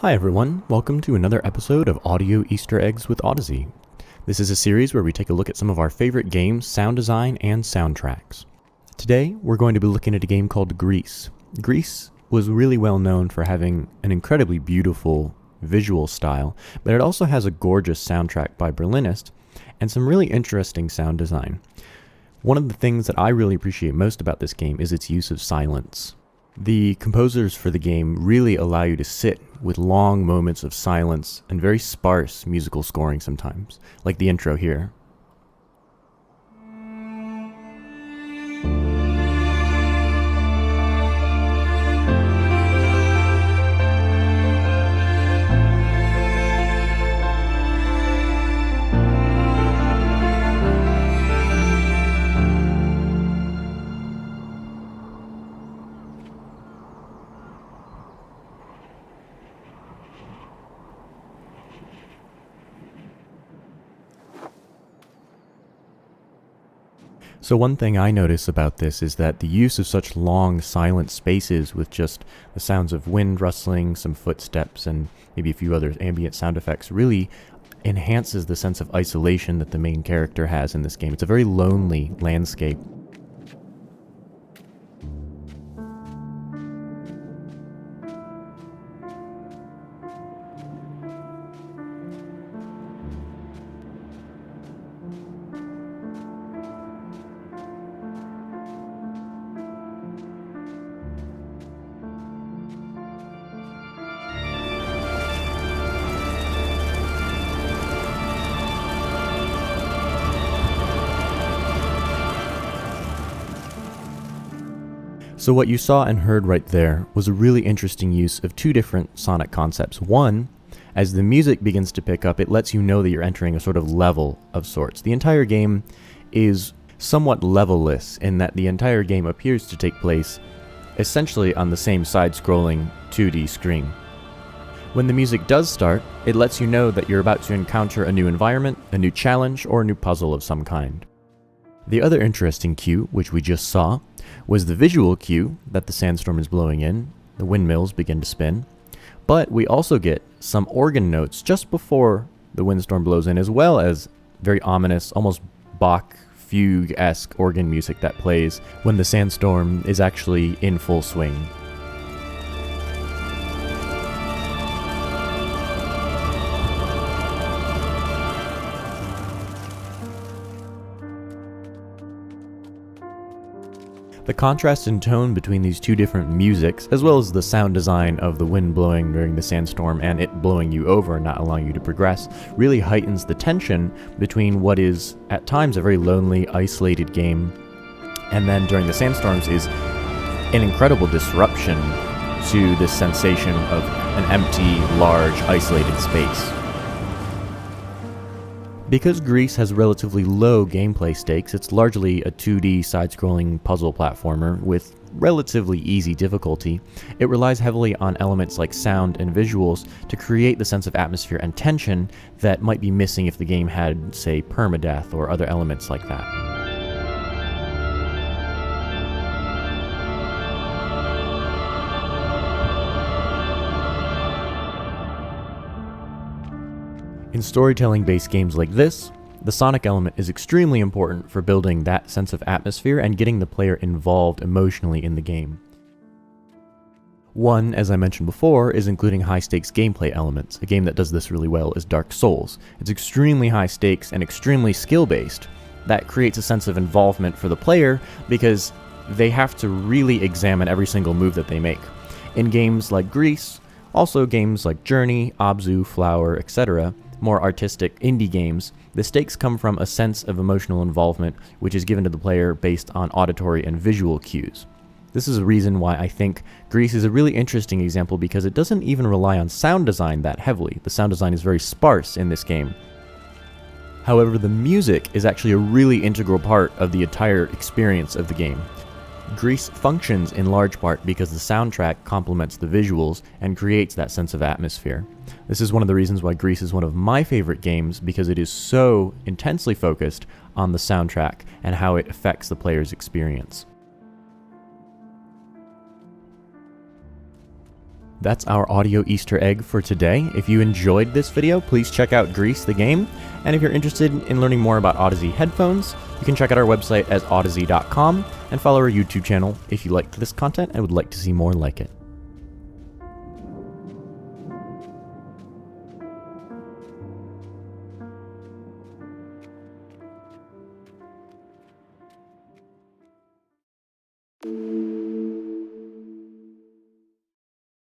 Hi everyone, welcome to another episode of Audio Easter Eggs with Audeze. This is a series where we take a look at some of our favorite games, sound design, and soundtracks. Today, we're going to be looking at a game called Gris. Gris was really well known for having an incredibly beautiful visual style, but it also has a gorgeous soundtrack by Berlinist and some really interesting sound design. One of the things that I really appreciate most about this game is its use of silence. The composers for the game really allow you to sit with long moments of silence and very sparse musical scoring sometimes, like the intro here. So one thing I notice about this is that the use of such long silent spaces with just the sounds of wind rustling, some footsteps, and maybe a few other ambient sound effects really enhances the sense of isolation that the main character has in this game. It's a very lonely landscape. So what you saw and heard right there was a really interesting use of two different sonic concepts. One, as the music begins to pick up, it lets you know that you're entering a sort of level of sorts. The entire game is somewhat levelless in that the entire game appears to take place essentially on the same side-scrolling 2D screen. When the music does start, it lets you know that you're about to encounter a new environment, a new challenge, or a new puzzle of some kind. The other interesting cue, which we just saw, was the visual cue that the sandstorm is blowing in, the windmills begin to spin, but we also get some organ notes just before the windstorm blows in, as well as very ominous, almost Bach fugue-esque organ music that plays when the sandstorm is actually in full swing. The contrast in tone between these two different musics, as well as the sound design of the wind blowing during the sandstorm and it blowing you over and not allowing you to progress, really heightens the tension between what is, at times, a very lonely, isolated game, and then during the sandstorms is an incredible disruption to this sensation of an empty, large, isolated space. Because Gris has relatively low gameplay stakes, it's largely a 2D side-scrolling puzzle platformer with relatively easy difficulty. It relies heavily on elements like sound and visuals to create the sense of atmosphere and tension that might be missing if the game had, say, permadeath or other elements like that. In storytelling-based games like this, the sonic element is extremely important for building that sense of atmosphere and getting the player involved emotionally in the game. One, as I mentioned before, is including high-stakes gameplay elements. A game that does this really well is Dark Souls. It's extremely high stakes and extremely skill-based. That creates a sense of involvement for the player because they have to really examine every single move that they make. In games like Gris, also games like Journey, Abzu, Flower, etc., more artistic indie games, the stakes come from a sense of emotional involvement which is given to the player based on auditory and visual cues. This is a reason why I think Gris is a really interesting example because it doesn't even rely on sound design that heavily. The sound design is very sparse in this game. However, the music is actually a really integral part of the entire experience of the game. Gris functions in large part because the soundtrack complements the visuals and creates that sense of atmosphere. This is one of the reasons why Gris is one of my favorite games, because it is so intensely focused on the soundtrack and how it affects the player's experience. That's our audio Easter egg for today. If you enjoyed this video, please check out Gris the game. And if you're interested in learning more about Audeze Headphones, you can check out our website as audeze.com and follow our YouTube channel if you liked this content and would like to see more like it.